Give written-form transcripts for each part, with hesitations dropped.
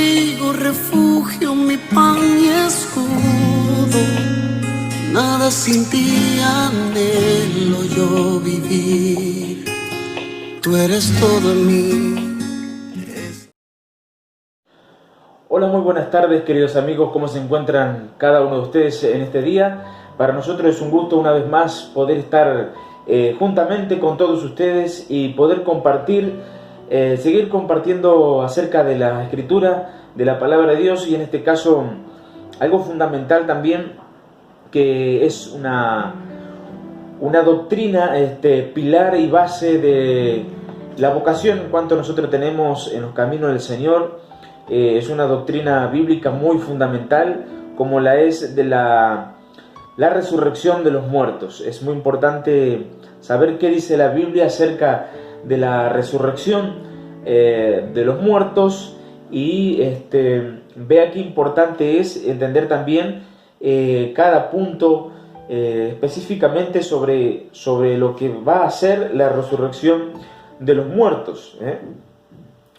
abrigo, refugio, mi pan y escudo. Nada sin ti anhelo yo vivir. Tú eres todo en mí. Hola, muy buenas tardes, queridos amigos. ¿Cómo se encuentran cada uno de ustedes en este día? Para nosotros es un gusto una vez más poder estar juntamente con todos ustedes y poder compartir, seguir compartiendo acerca de la Escritura, de la Palabra de Dios, y en este caso algo fundamental también, que es una doctrina, pilar y base de la vocación en cuanto nosotros tenemos en los caminos del Señor. Es una doctrina bíblica muy fundamental, como la es de la resurrección de los muertos. Es muy importante saber qué dice la Biblia acerca de la resurrección de los muertos, y vea qué importante es entender también cada punto específicamente sobre lo que va a ser la resurrección de los muertos,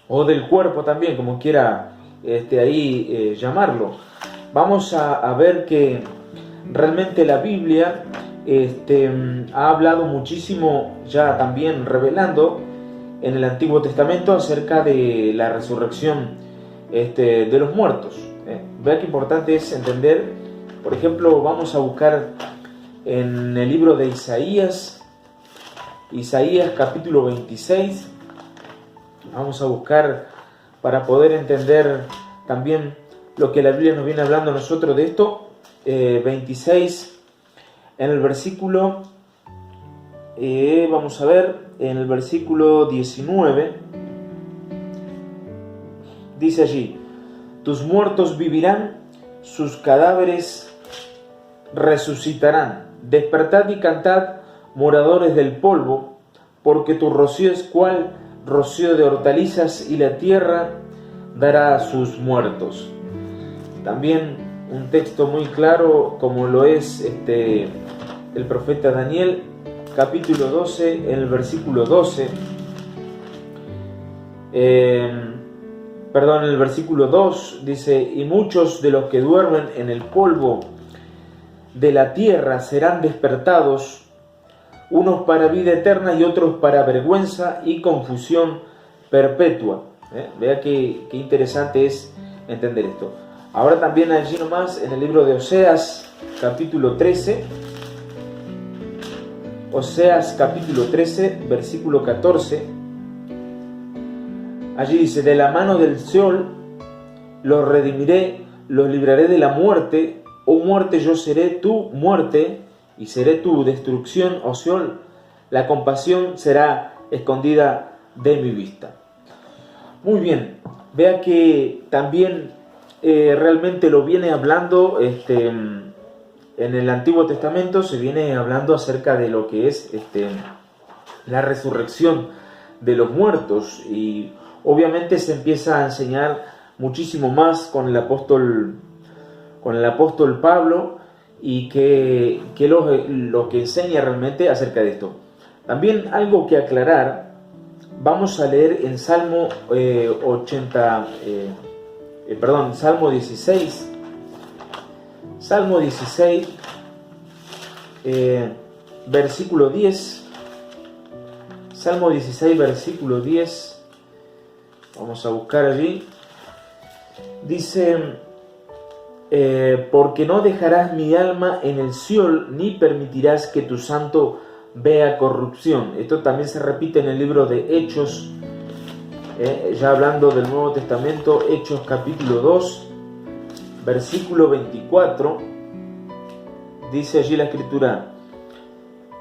o del cuerpo también, como quiera llamarlo. Vamos a ver que realmente la Biblia ha hablado muchísimo, ya también revelando en el Antiguo Testamento, acerca de la resurrección de los muertos. Vea qué importante es entender. Por ejemplo, vamos a buscar en el libro de Isaías capítulo 26. Vamos a buscar para poder entender también lo que la Biblia nos viene hablando a nosotros de esto. 26, en el versículo, vamos a ver, en el versículo 19, dice allí: tus muertos vivirán, sus cadáveres resucitarán. Despertad y cantad, moradores del polvo, porque tu rocío es cual rocío de hortalizas, y la tierra dará a sus muertos. También un texto muy claro, como lo es el profeta Daniel, capítulo 12, en el versículo 12, en el versículo 2, dice: y muchos de los que duermen en el polvo de la tierra serán despertados, unos para vida eterna y otros para vergüenza y confusión perpetua. Vea qué interesante es entender esto. Ahora también allí nomás, en el libro de Oseas, capítulo 13, Oseas capítulo 13, versículo 14, allí dice: de la mano del Seol los redimiré, los libraré de la muerte. Oh muerte, yo seré tu muerte, y seré tu destrucción, oh Seol. La compasión será escondida de mi vista. Muy bien, vea que también realmente lo viene hablando en el Antiguo Testamento. Se viene hablando acerca de lo que es la resurrección de los muertos, y obviamente se empieza a enseñar muchísimo más con el apóstol Pablo, y que lo que enseña realmente acerca de esto. También algo que aclarar, vamos a leer en Salmo 16. Salmo 16, versículo 10. Salmo 16, versículo 10. Vamos a buscar allí. Dice: porque no dejarás mi alma en el Seol, ni permitirás que tu santo vea corrupción. Esto también se repite en el libro de Hechos, ya hablando del Nuevo Testamento, Hechos capítulo 2, versículo 24. Dice allí la Escritura: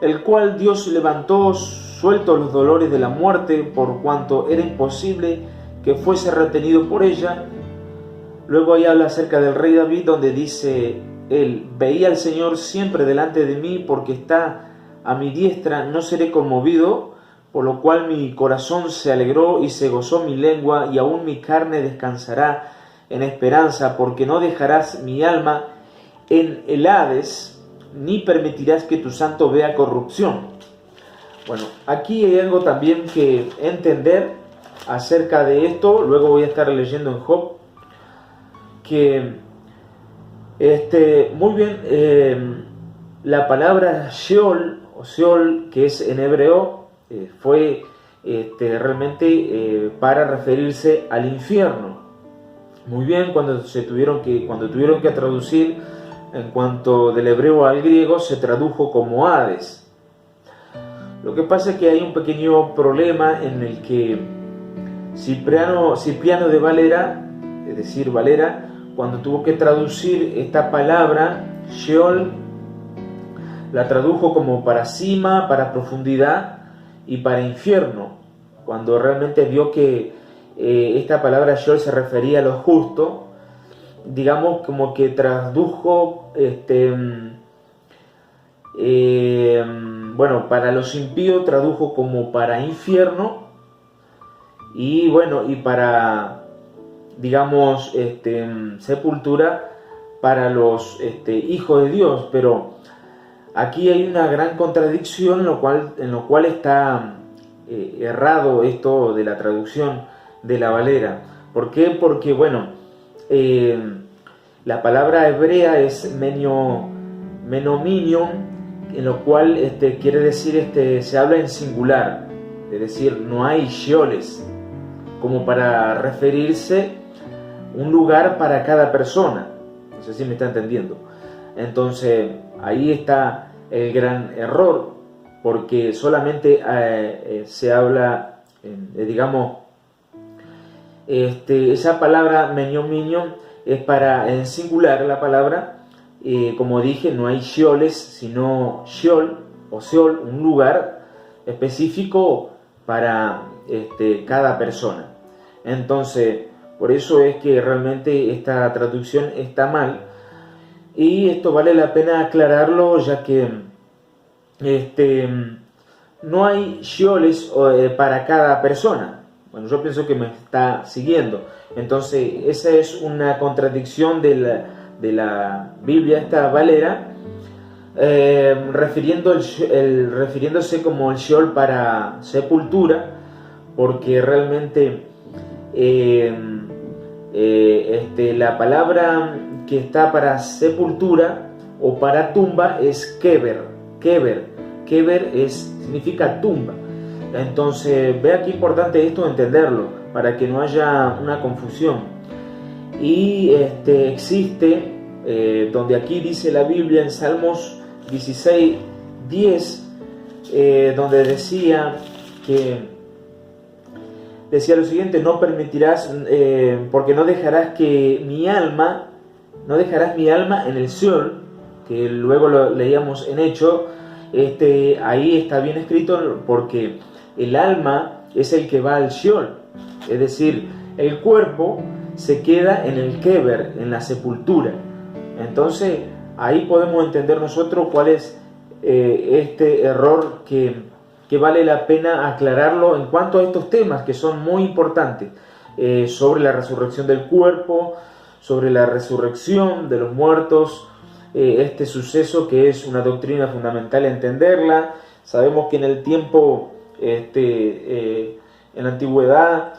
el cual Dios levantó sueltos los dolores de la muerte, por cuanto era imposible que fuese retenido por ella. Luego ahí habla acerca del rey David, donde dice él: veía al Señor siempre delante de mí, porque está a mi diestra, no seré conmovido, por lo cual mi corazón se alegró y se gozó mi lengua, y aún mi carne descansará en esperanza, porque no dejarás mi alma en el Hades, ni permitirás que tu santo vea corrupción. Bueno, aquí hay algo también que entender acerca de esto. Luego voy a estar leyendo en Job, que muy bien, la palabra Sheol o Seol, que es en hebreo, fue realmente para referirse al infierno. Muy bien, cuando tuvieron que traducir en cuanto del hebreo al griego, se tradujo como Hades. Lo que pasa es que hay un pequeño problema en el que Cipriano de Valera, es decir, Valera, cuando tuvo que traducir esta palabra, Sheol, la tradujo como para cima, para profundidad y para infierno, cuando realmente vio que esta palabra Sheol se refería a lo justo. Digamos como que tradujo para los impíos tradujo como para infierno, y para, digamos, sepultura para los hijos de Dios. Pero aquí hay una gran contradicción, en lo cual está errado esto de la traducción de la Valera. ¿Por qué? Porque la palabra hebrea es menominion, en lo cual quiere decir, se habla en singular, es decir, no hay sheoles, como para referirse un lugar para cada persona. No sé si me está entendiendo. Entonces ahí está el gran error, porque solamente se habla, esa palabra menominion es para en singular la palabra. Como dije, no hay sheoles, sino sheol o seol, un lugar específico para cada persona. Entonces, por eso es que realmente esta traducción está mal, y esto vale la pena aclararlo, ya que no hay sheoles para cada persona. Bueno, yo pienso que me está siguiendo. Entonces, esa es una contradicción de la Biblia, esta Valera, refiriéndose como el Sheol para sepultura, porque realmente la palabra que está para sepultura o para tumba es Keber. Keber significa tumba. Entonces, vea qué importante esto entenderlo, para que no haya una confusión. Y existe, donde aquí dice la Biblia en Salmos 16:10, donde decía lo siguiente: no permitirás, porque no dejarás mi alma en el Seol, que luego lo leíamos en Hecho. Ahí está bien escrito, porque el alma es el que va al Sheol, es decir, el cuerpo se queda en el Keber, en la sepultura. Entonces ahí podemos entender nosotros cuál es este error que vale la pena aclararlo en cuanto a estos temas que son muy importantes, sobre la resurrección del cuerpo, sobre la resurrección de los muertos, este suceso que es una doctrina fundamental entenderla. Sabemos que en el tiempo, en la antigüedad,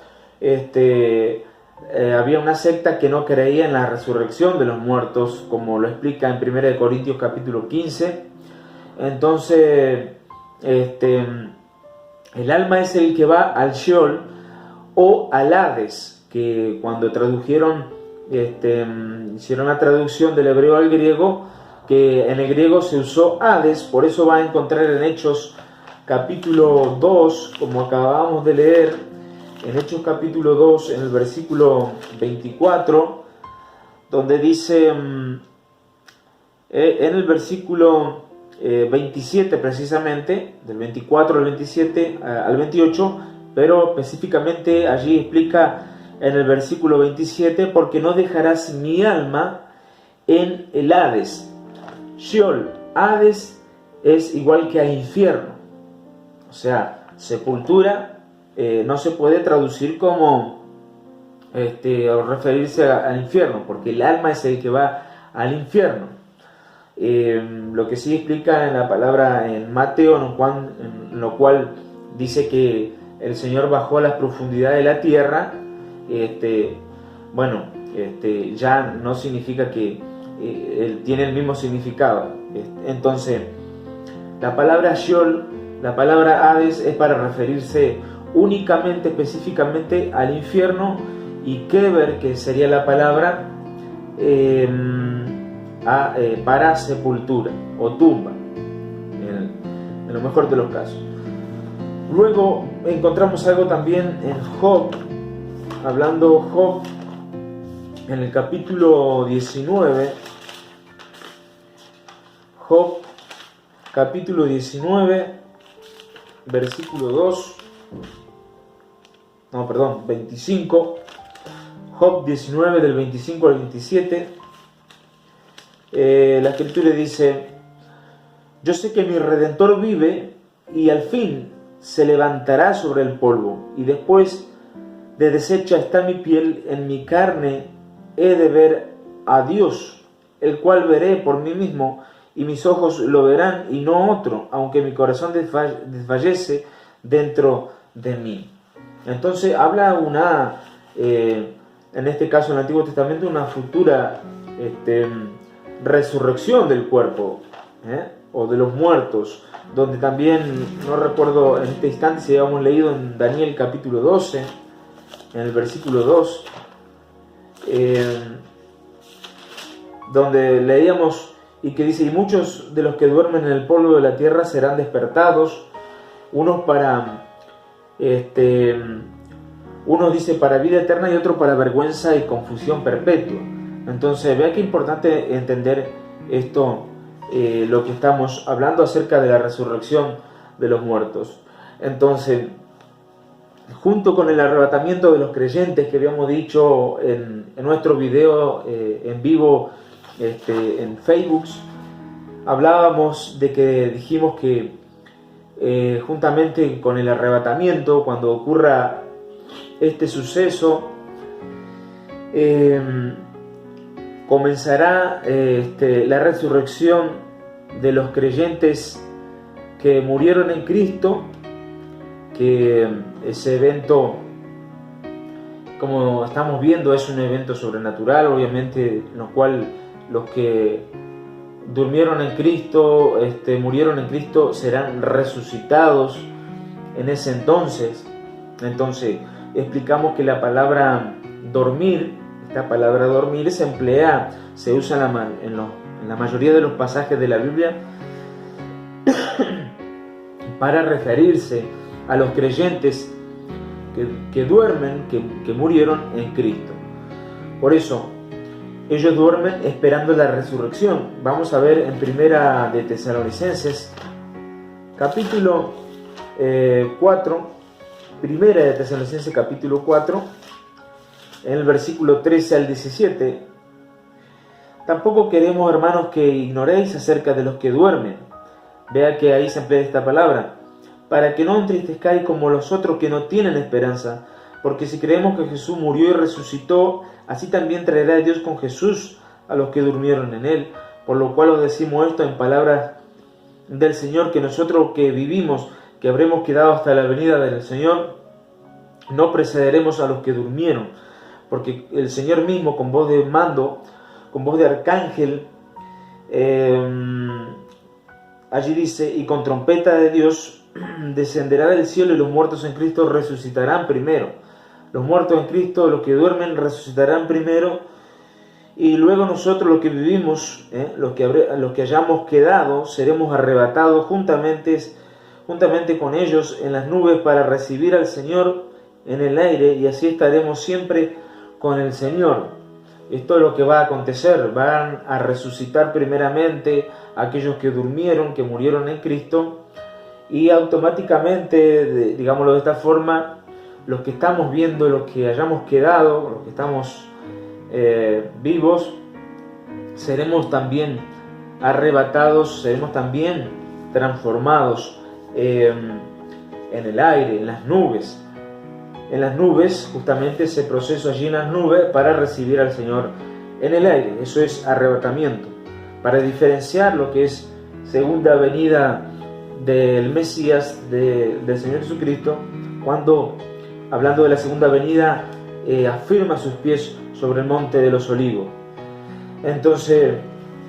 había una secta que no creía en la resurrección de los muertos, como lo explica en 1 Corintios capítulo 15. Entonces, el alma es el que va al Sheol o al Hades, que cuando hicieron la traducción del hebreo al griego, que en el griego se usó Hades. Por eso va a encontrar en Hechos capítulo 2, como acabamos de leer, en Hechos capítulo 2, en el versículo 24, donde dice, en el versículo 27 precisamente, del 24 al 27 al 28, pero específicamente allí explica en el versículo 27: porque no dejarás mi alma en el Hades. Sheol, Hades, es igual que a infierno, o sea, sepultura. No se puede traducir como o referirse al infierno, porque el alma es el que va al infierno. Lo que sí explica en la palabra en Mateo, en lo cual dice que el Señor bajó a las profundidades de la tierra. ya no significa que tiene el mismo significado. Entonces, la palabra Sheol, la palabra Hades, es para referirse únicamente, específicamente al infierno, y Keber, que sería la palabra para sepultura o tumba, en lo mejor de los casos. Luego encontramos algo también en Job, hablando Job en el capítulo 19, Job capítulo 19, versículo 2, 25, Job 19 del 25 al 27, la escritura dice: yo sé que mi Redentor vive y al fin se levantará sobre el polvo, y después de deshecha está mi piel, en mi carne he de ver a Dios, el cual veré por mí mismo, y mis ojos lo verán y no otro, aunque mi corazón desfallece dentro de mí. Entonces habla en este caso en el Antiguo Testamento, una futura resurrección del cuerpo, o de los muertos, donde también, no recuerdo en este instante si habíamos leído en Daniel capítulo 12, en el versículo 2, donde leíamos y que dice: y muchos de los que duermen en el polvo de la tierra serán despertados, unos dice para vida eterna y otro para vergüenza y confusión perpetua. Entonces vea qué importante entender esto, lo que estamos hablando acerca de la resurrección de los muertos. Entonces, junto con el arrebatamiento de los creyentes que habíamos dicho en nuestro video en vivo en Facebook, hablábamos de que dijimos que juntamente con el arrebatamiento, cuando ocurra este suceso, comenzará la resurrección de los creyentes que murieron en Cristo, que ese evento, como estamos viendo, es un evento sobrenatural, obviamente, en lo cual los que durmieron en Cristo, murieron en Cristo, serán resucitados en ese entonces. Entonces, explicamos que la palabra dormir, esta palabra dormir se usa en la mayoría de los pasajes de la Biblia para referirse a los creyentes que duermen, que murieron en Cristo. Por eso, ellos duermen esperando la resurrección. Vamos a ver en Primera de Tesalonicenses, capítulo 4, Primera de Tesalonicenses, capítulo 4, en el versículo 13 al 17. Tampoco queremos, hermanos, que ignoréis acerca de los que duermen. Vea que ahí se emplea esta palabra: para que no entristezcáis como los otros que no tienen esperanza. Porque si creemos que Jesús murió y resucitó, así también traerá Dios con Jesús a los que durmieron en él. Por lo cual os decimos esto en palabras del Señor, que nosotros que vivimos, que habremos quedado hasta la venida del Señor, no precederemos a los que durmieron. Porque el Señor mismo, con voz de mando, con voz de arcángel, allí dice: y con trompeta de Dios descenderá del cielo, y los muertos en Cristo resucitarán primero. Los muertos en Cristo, los que duermen, resucitarán primero, y luego nosotros, los que vivimos, los que hayamos quedado, seremos arrebatados juntamente con ellos en las nubes para recibir al Señor en el aire, y así estaremos siempre con el Señor. Esto es lo que va a acontecer. Van a resucitar primeramente aquellos que durmieron, que murieron en Cristo, y automáticamente, digámoslo de esta forma, los que estamos viendo, los que hayamos quedado, los que estamos vivos, seremos también arrebatados, seremos también transformados en el aire, en las nubes. En las nubes, justamente ese proceso allí en las nubes para recibir al Señor en el aire. Eso es arrebatamiento. Para diferenciar lo que es segunda venida del Mesías, del Señor Jesucristo, cuando, hablando de la segunda venida, afirma sus pies sobre el monte de los olivos. Entonces,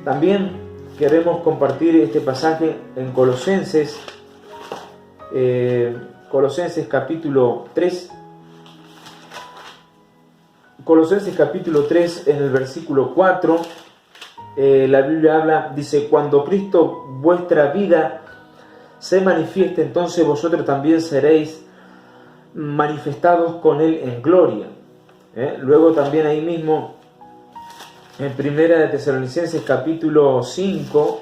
también queremos compartir este pasaje en Colosenses, Colosenses capítulo 3. Colosenses capítulo 3, en el versículo 4, la Biblia habla, dice: cuando Cristo vuestra vida se manifieste, entonces vosotros también seréis manifestados con Él en gloria. Luego también ahí mismo, en Primera de Tesalonicenses capítulo 5,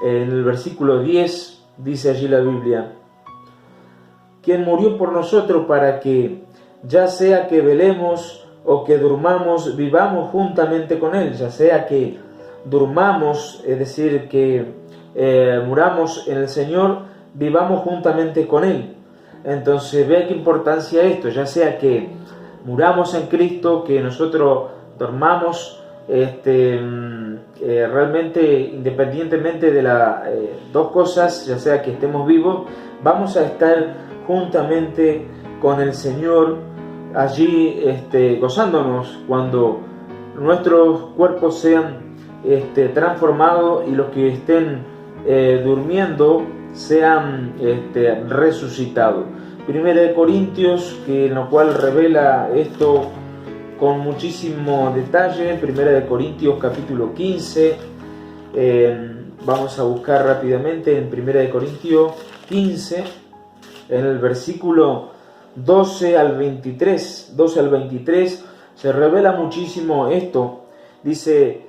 en el versículo 10, dice allí la Biblia: quien murió por nosotros para que, ya sea que velemos o que durmamos, vivamos juntamente con Él. Ya sea que durmamos, es decir, que muramos en el Señor, vivamos juntamente con Él. Entonces, vea qué importancia esto, ya sea que muramos en Cristo, que nosotros dormamos, realmente, independientemente de las dos cosas, ya sea que estemos vivos, vamos a estar juntamente con el Señor allí, gozándonos cuando nuestros cuerpos sean transformados y los que estén durmiendo sean resucitados. Primera de Corintios, en lo cual revela esto con muchísimo detalle. Primera de Corintios capítulo 15, vamos a buscar rápidamente en Primera de Corintios 15, en el versículo 12 al 23, se revela muchísimo esto. Dice: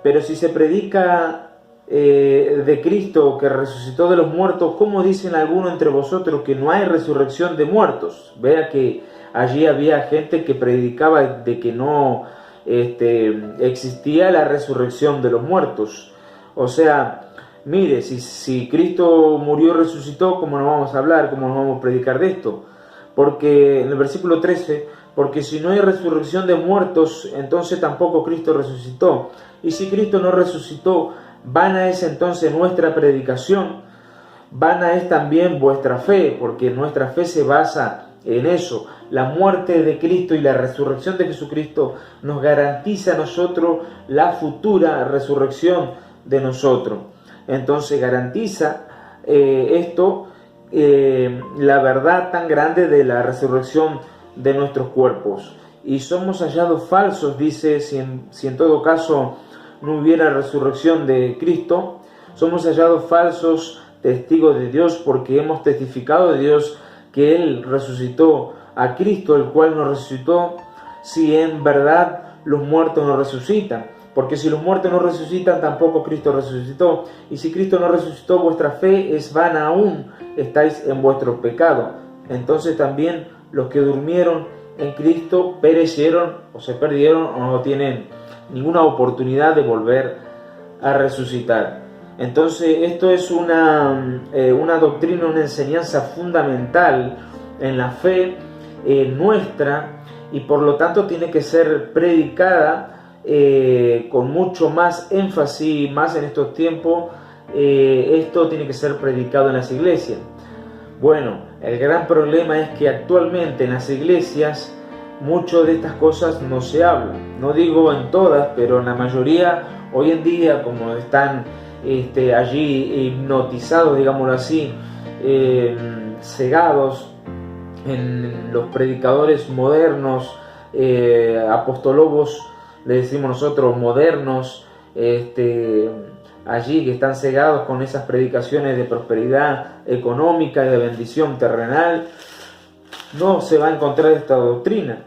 pero si se predica de Cristo que resucitó de los muertos, ¿cómo dicen algunos entre vosotros que no hay resurrección de muertos? Vea que allí había gente que predicaba de que no existía la resurrección de los muertos. O sea, mire, si Cristo murió y resucitó, ¿cómo no vamos a hablar? ¿Cómo no vamos a predicar de esto? Porque en el versículo 13, porque si no hay resurrección de muertos, entonces tampoco Cristo resucitó. Y si Cristo no resucitó, vana es entonces nuestra predicación, vana es también vuestra fe, porque nuestra fe se basa en eso. La muerte de Cristo y la resurrección de Jesucristo nos garantiza a nosotros la futura resurrección de nosotros. Entonces garantiza esto, la verdad tan grande de la resurrección de nuestros cuerpos. Y somos hallados falsos, dice, si en todo caso no hubiera resurrección de Cristo, somos hallados falsos testigos de Dios, porque hemos testificado de Dios que Él resucitó a Cristo, el cual nos resucitó, si en verdad los muertos no resucitan. Porque si los muertos no resucitan, tampoco Cristo resucitó. Y si Cristo no resucitó, vuestra fe es vana aún, estáis en vuestro pecado. Entonces también los que durmieron en Cristo perecieron, o se perdieron, o no tienen ninguna oportunidad de volver a resucitar. Entonces esto es una doctrina, una enseñanza fundamental en la fe nuestra, y por lo tanto tiene que ser predicada con mucho más énfasis, más en estos tiempos. Esto tiene que ser predicado en las iglesias. Bueno, el gran problema es que actualmente en las iglesias mucho de estas cosas no se habla. No digo en todas, pero en la mayoría hoy en día, como están allí hipnotizados, digámoslo así, cegados en los predicadores modernos, apostolobos, le decimos nosotros, modernos, allí que están cegados con esas predicaciones de prosperidad económica y de bendición terrenal, no se va a encontrar esta doctrina,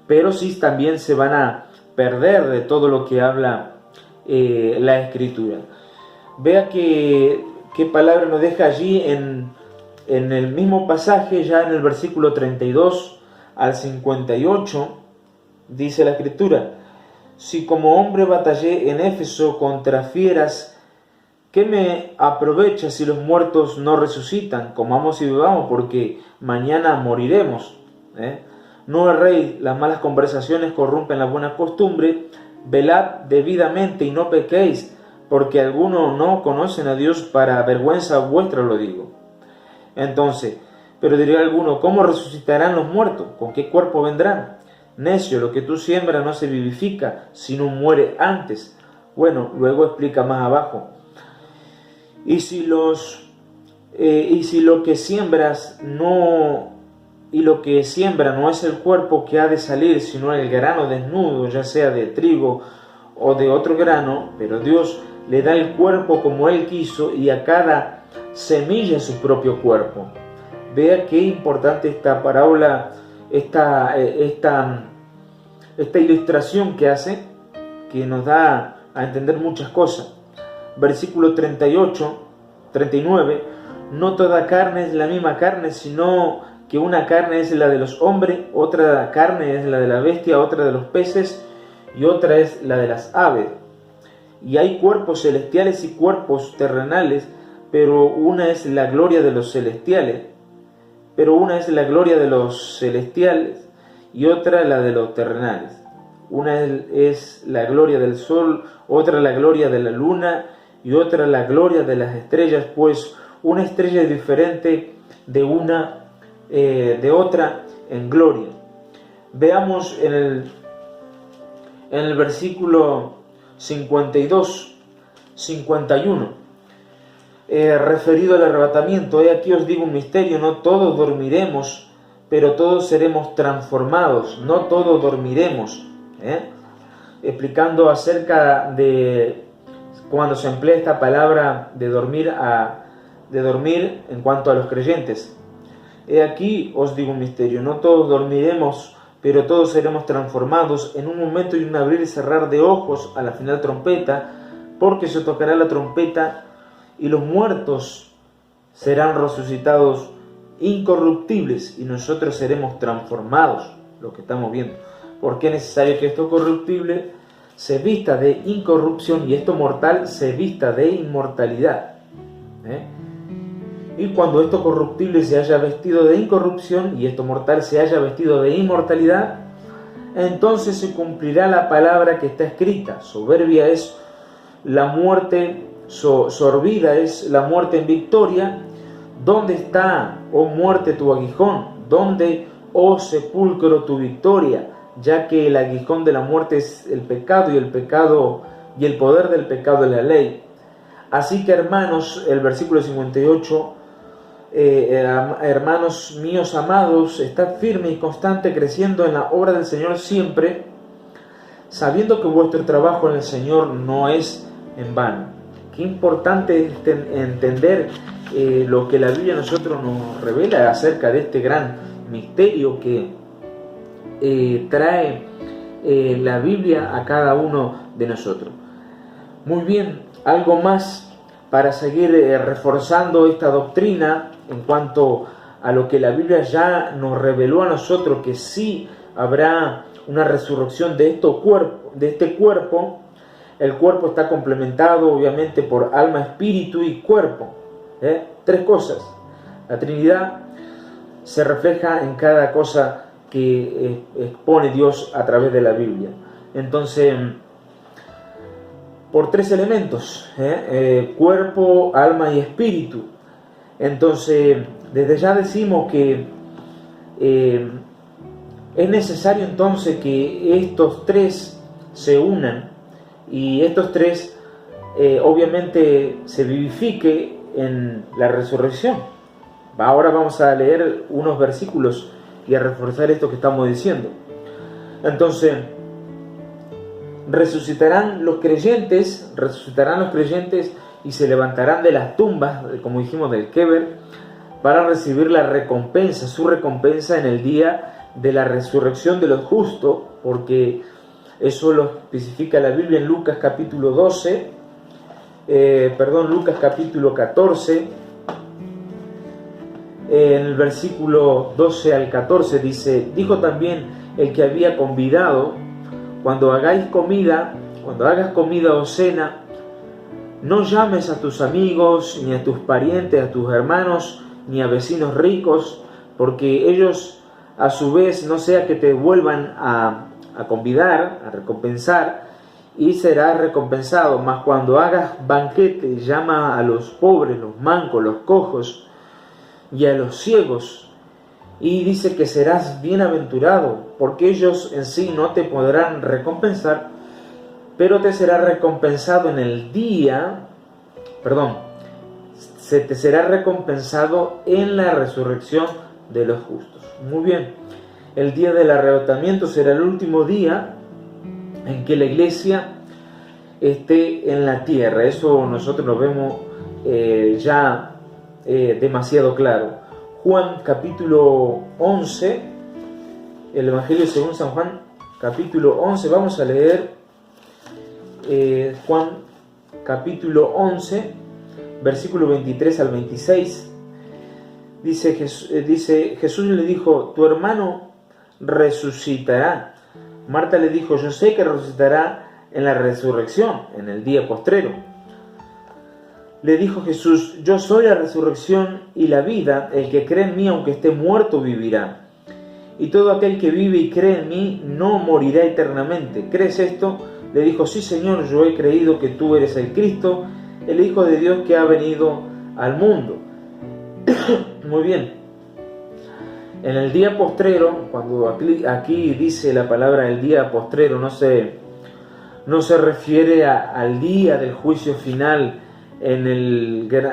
pero sí también se van a perder de todo lo que habla la Escritura. Vea qué palabra nos deja allí en el mismo pasaje, ya en el versículo 32 al 58, dice la Escritura: si como hombre batallé en Éfeso contra fieras, ¿qué me aprovecha si los muertos no resucitan? Comamos y bebamos, porque mañana moriremos. No erréis, las malas conversaciones corrompen la buena costumbre. Velad debidamente y no pequéis, porque algunos no conocen a Dios, para vergüenza vuestra lo digo. Entonces, Pero dirá alguno, ¿cómo resucitarán los muertos? ¿Con qué cuerpo vendrán? Necio, lo que tú siembras no se vivifica, sino muere antes. Bueno, luego explica más abajo. Y si lo que siembras lo que siembra no es el cuerpo que ha de salir, sino el grano desnudo, ya sea de trigo o de otro grano, pero Dios le da el cuerpo como Él quiso y a cada semilla su propio cuerpo. Vea qué importante esta parábola, esta ilustración que hace, que nos da a entender muchas cosas. Versículo 39, no toda carne es la misma carne, sino que una carne es la de los hombres, otra carne es la de la bestia, otra de los peces y otra es la de las aves. Y hay cuerpos celestiales y cuerpos terrenales, pero una es la gloria de los celestiales, y otra la de los terrenales. Una es la gloria del sol, otra la gloria de la luna y otra la gloria de las estrellas, pues una estrella es diferente de otra en gloria. Veamos en el versículo 52, 51, referido al arrebatamiento. Aquí os digo un misterio, no todos dormiremos, pero todos seremos transformados, no todos dormiremos. Explicando acerca de cuando se emplea esta palabra de dormir en cuanto a los creyentes. Aquí os digo un misterio, no todos dormiremos, pero todos seremos transformados en un momento y un abrir y cerrar de ojos a la final trompeta, porque se tocará la trompeta y los muertos serán resucitados incorruptibles y nosotros seremos transformados, lo que estamos viendo. Porque es necesario que esto corruptible se vista de incorrupción y esto mortal se vista de inmortalidad. Y cuando esto corruptible se haya vestido de incorrupción y esto mortal se haya vestido de inmortalidad, entonces se cumplirá la palabra que está escrita. Soberbia es la muerte, sorbida es la muerte en victoria. ¿Dónde está, oh muerte, tu aguijón? ¿Dónde, oh sepulcro, tu victoria? Ya que el aguijón de la muerte es el pecado y el poder del pecado es la ley. Así que, hermanos, el versículo 58, hermanos míos amados, estad firme y constante, creciendo en la obra del Señor siempre, sabiendo que vuestro trabajo en el Señor no es en vano. Qué importante es entender lo que la Biblia a nosotros nos revela acerca de este gran misterio que trae la Biblia a cada uno de nosotros. Muy bien, algo más para seguir reforzando esta doctrina en cuanto a lo que la Biblia ya nos reveló a nosotros, que sí habrá una resurrección de este cuerpo. El cuerpo está complementado obviamente por alma, espíritu y cuerpo. Tres cosas. La Trinidad se refleja en cada cosa que expone Dios a través de la Biblia. Entonces, por tres elementos, cuerpo, alma y espíritu. Entonces, desde ya decimos que es necesario entonces que estos tres se unan y estos tres obviamente se vivifique en la resurrección. Ahora vamos a leer unos versículos y a reforzar esto que estamos diciendo. Entonces, resucitarán los creyentes y se levantarán de las tumbas, como dijimos, del Keber, para recibir la recompensa, su recompensa en el día de la resurrección de los justos, porque eso lo especifica la Biblia en Lucas capítulo 14, en el versículo 12 al 14 dice: dijo también el que había convidado: cuando hagas comida o cena, no llames a tus amigos, ni a tus parientes, a tus hermanos, ni a vecinos ricos, porque ellos a su vez no sea que te vuelvan a convidar, a recompensar, y serás recompensado. Mas cuando hagas banquete, llama a los pobres, los mancos, los cojos, y a los ciegos, Y dice que serás bienaventurado, porque ellos en sí no te podrán recompensar, pero te será recompensado en el día, se te será recompensado en la resurrección de los justos. Muy bien, el día del arrebatamiento será el último día en que la iglesia esté en la tierra. Eso nosotros lo vemos ya demasiado claro. Juan capítulo 11, el Evangelio según San Juan capítulo 11, vamos a leer Juan capítulo 11, versículo 23 al 26. Dice Jesús le dijo: tu hermano resucitará. Marta le dijo: yo sé que resucitará en la resurrección, en el día postrero. Le dijo Jesús: yo soy la resurrección y la vida, el que cree en mí aunque esté muerto vivirá. Y todo aquel que vive y cree en mí no morirá eternamente. ¿Crees esto? Le dijo: sí, Señor, yo he creído que tú eres el Cristo, el Hijo de Dios que ha venido al mundo. Muy bien. En el día postrero, cuando aquí dice la palabra el día postrero, no se refiere al día del juicio final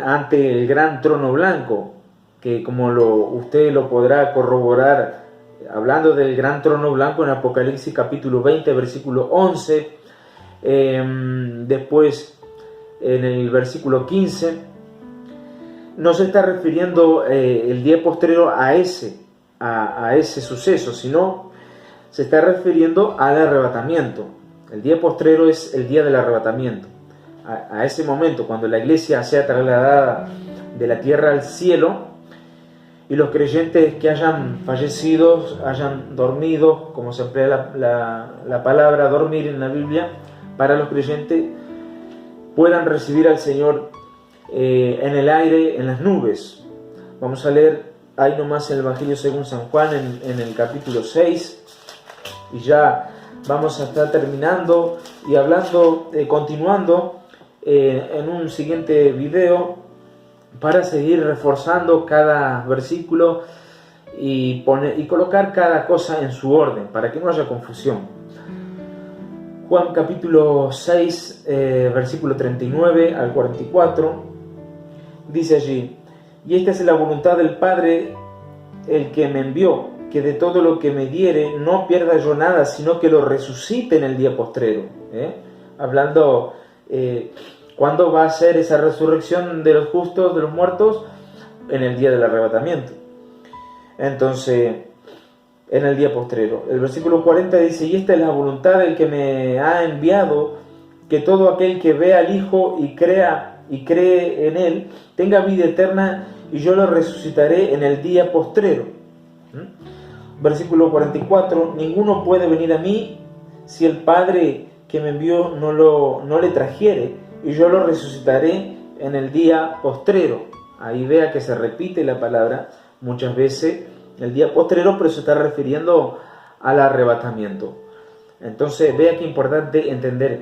ante el gran trono blanco, que como usted lo podrá corroborar hablando del gran trono blanco en Apocalipsis capítulo 20, versículo 11, después en el versículo 15, no se está refiriendo el día postrero a ese suceso, sino se está refiriendo al arrebatamiento. El día postrero es el día del arrebatamiento. A ese momento, cuando la iglesia sea trasladada de la tierra al cielo y los creyentes que hayan fallecido, hayan dormido, como se emplea la palabra dormir en la Biblia, para los creyentes puedan recibir al Señor en el aire, en las nubes. Vamos a leer ahí nomás el Evangelio según San Juan en el capítulo 6 y ya vamos a estar terminando y hablando, continuando en un siguiente video para seguir reforzando cada versículo y colocar cada cosa en su orden para que no haya confusión. Juan capítulo 6, versículo 39 al 44, dice allí: y esta es la voluntad del Padre, el que me envió, que de todo lo que me diere no pierda yo nada, sino que lo resucite en el día postrero. Hablando, ¿cuándo va a ser esa resurrección de los justos, de los muertos? En el día del arrebatamiento. Entonces, en el día postrero. El versículo 40 dice: y esta es la voluntad del que me ha enviado, que todo aquel que vea al Hijo y cree en Él, tenga vida eterna, y yo lo resucitaré en el día postrero. Versículo 44: ninguno puede venir a mí si el Padre que me envió no le trajere, y yo lo resucitaré en el día postrero. Ahí vea que se repite la palabra muchas veces, el día postrero, pero se está refiriendo al arrebatamiento. Entonces vea qué importante entender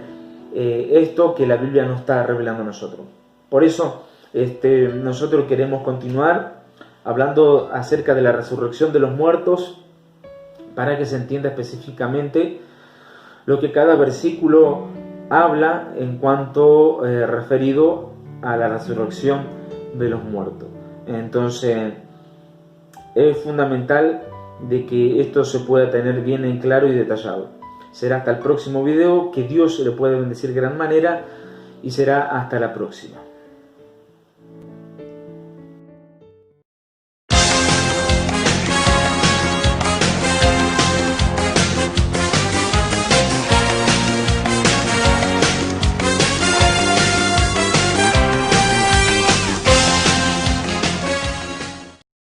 esto que la Biblia nos está revelando a nosotros. Por eso nosotros queremos continuar hablando acerca de la resurrección de los muertos, para que se entienda específicamente lo que cada versículo habla en cuanto referido a la resurrección de los muertos. Entonces es fundamental de que esto se pueda tener bien en claro y detallado. Será hasta el próximo video, que Dios le pueda bendecir de gran manera, y será hasta la próxima.